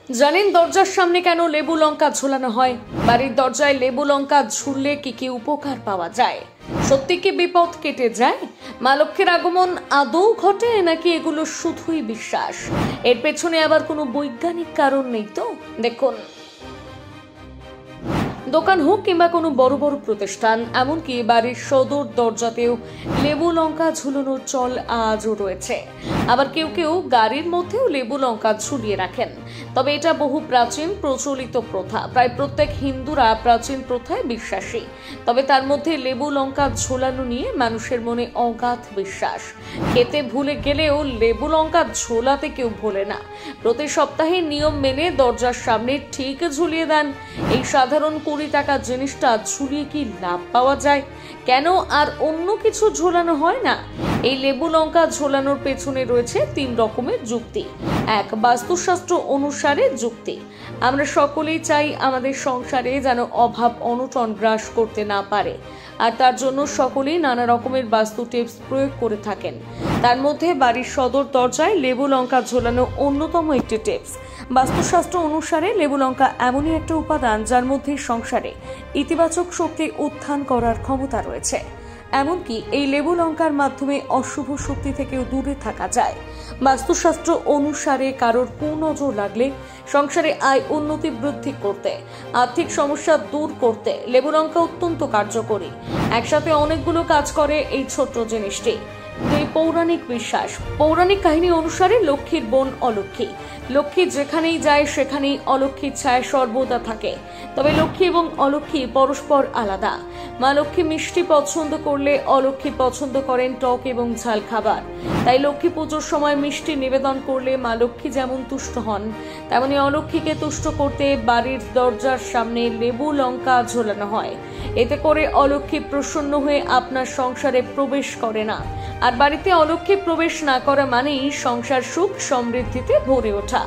জানেন দরজার সামনে কেন লেবু লঙ্কা ঝোলানো হয়? বাড়ির দরজায় লেবু লঙ্কা ঝুললে কি কি উপকার পাওয়া যায়? সত্যি কি বিপদ কেটে যায়? মা লক্ষ্মীর আগমন আদৌ ঘটে নাকি এগুলো শুধুই বিশ্বাস? এর পেছনে আবার কোনো বৈজ্ঞানিক কারণ নেই তো? দেখুন, দোকান হোক কিংবা কোনো বড় বড় প্রতিষ্ঠান, এমনকি বাড়ির সদর দরজাতেও লেবু লঙ্কা ঝুলানোর চল আজও রয়েছে। আবার কেউ কেউ গাড়ির মধ্যেও লেবু লঙ্কা ঝুলিয়ে রাখেন। তবে এটা বহু প্রাচীন প্রচলিত প্রথা। প্রায় প্রত্যেক হিন্দুরা প্রাচীন প্রথায় বিশ্বাসী। তবে তার মধ্যে লেবু লঙ্কা ঝোলানো নিয়ে মানুষের মনে অগাধ বিশ্বাস। খেতে ভুলে গেলেও লেবু লঙ্কা ঝোলাতে কেউ ভোলে না। প্রতি সপ্তাহে নিয়ম মেনে দরজার সামনে ঠিক ঝুলিয়ে দেন। এই সাধারণ 20 টাকা জিনিসটা ঝুলিয়ে কি লাভ পাওয়া যায়? কেন আর অন্য কিছু ঝোলানো হয় না? এই লেবু লঙ্কা ঝোলানোর পেছনে রয়েছে 3 রকমের যুক্তি। এক, বাস্তুশাস্ত্র অনুসারে যুক্তি। আমরা সকলেই চাই আমাদের সংসারে যেন অভাব অনটন গ্রাস করতে না পারে, আর তার জন্য সকলেই নানা রকমের বাস্তু টিপস প্রয়োগ করে থাকেন। তার মধ্যে বাড়ির সদর দরজায় লেবু লঙ্কা ঝোলানো অন্যতম একটি টিপস। বাস্তুশাস্ত্র অনুসারে লেবু লঙ্কা এমনই একটা উপাদান যার মধ্যে সংসারে ইতিবাচক শক্তি উত্থান করার ক্ষমতা রয়েছে। এমনকি এই লেবু লঙ্কার মাধ্যমে অশুভ শক্তি থেকেও দূরে থাকা যায়। বাস্তুশাস্ত্র অনুসারে কারোর কুনজর লাগলে সংসারে আয় উন্নতি বৃদ্ধি করতে, আর্থিক সমস্যা দূর করতে লেবু লঙ্কা অত্যন্ত কার্যকরী। একসাথে অনেকগুলো কাজ করে এই ছোট্ট জিনিসটি। দুই, পৌরাণিক বিশ্বাস। পৌরাণিক কাহিনী অনুসারে লক্ষ্মীর বোন অলক্ষ্মী। লক্ষ্মী যেখানেই যায় সেখানেই অলক্ষ্মীর ছায়া সর্বদা থাকে। তবে লক্ষ্মী এবং অলক্ষ্মী পরস্পর আলাদা। মা লক্ষ্মী মিষ্টি পছন্দ করলে অলক্ষ্মী পছন্দ করেন টক এবং ঝাল খাবার। তাই লক্ষ্মী পুজোর সময় মিষ্টি নিবেদন করলে মা লক্ষ্মী যেমন তুষ্ট হন, তেমনি অলক্ষ্মীকে তুষ্ট করতে বাড়ির দরজার সামনে লেবু লঙ্কা ঝোলানো হয়। এতে করে অলক্ষ্মী প্রসন্ন হয়ে আপনার সংসারে প্রবেশ করে না। আর বাড়িতে অলক্ষ্মী প্রবেশ না করা মানেই সংসার সুখ সমৃদ্ধিতে ভরে ওঠা।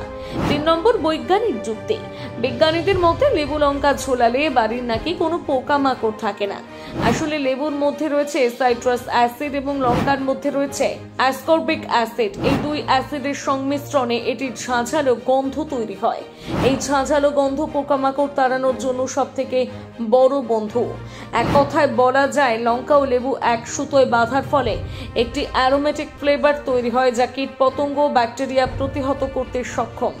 3 নম্বর, বৈজ্ঞানিক যুক্তি। বিজ্ঞানীদের মতে লেবু লঙ্কা ঝোলালে বাড়ির নাকি কোনো পোকামাকড় থাকে না। আসলে লেবুর মধ্যে রয়েছে সাইট্রাস অ্যাসিড এবং লঙ্কার মধ্যে রয়েছে অ্যাসকর্বিক অ্যাসিড। এই 2 অ্যাসিডের সংমিশ্রণে এটি ঝাঁঝালো গন্ধ তৈরি হয়। এই ঝাঁঝালো গন্ধ পোকামাকড় তাড়ানোর জন্য সবথেকে বড় বন্ধু। এক কথায় বলা যায়, লঙ্কা ও লেবু এক সুতোয় বাঁধার ফলে একটি অ্যারোমেটিক ফ্লেভার তৈরি হয় যা কীটপতঙ্গ ব্যাকটেরিয়া প্রতিহত করতে সক্ষম।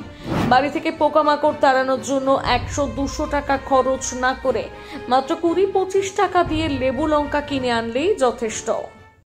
বাড়ি থেকে পোকামাকড় তাড়ানোর জন্য 100-200 টাকা খরচ না করে মাত্র 20-25 টাকা দিয়ে লেবু লঙ্কা কিনে আনলেই যথেষ্ট।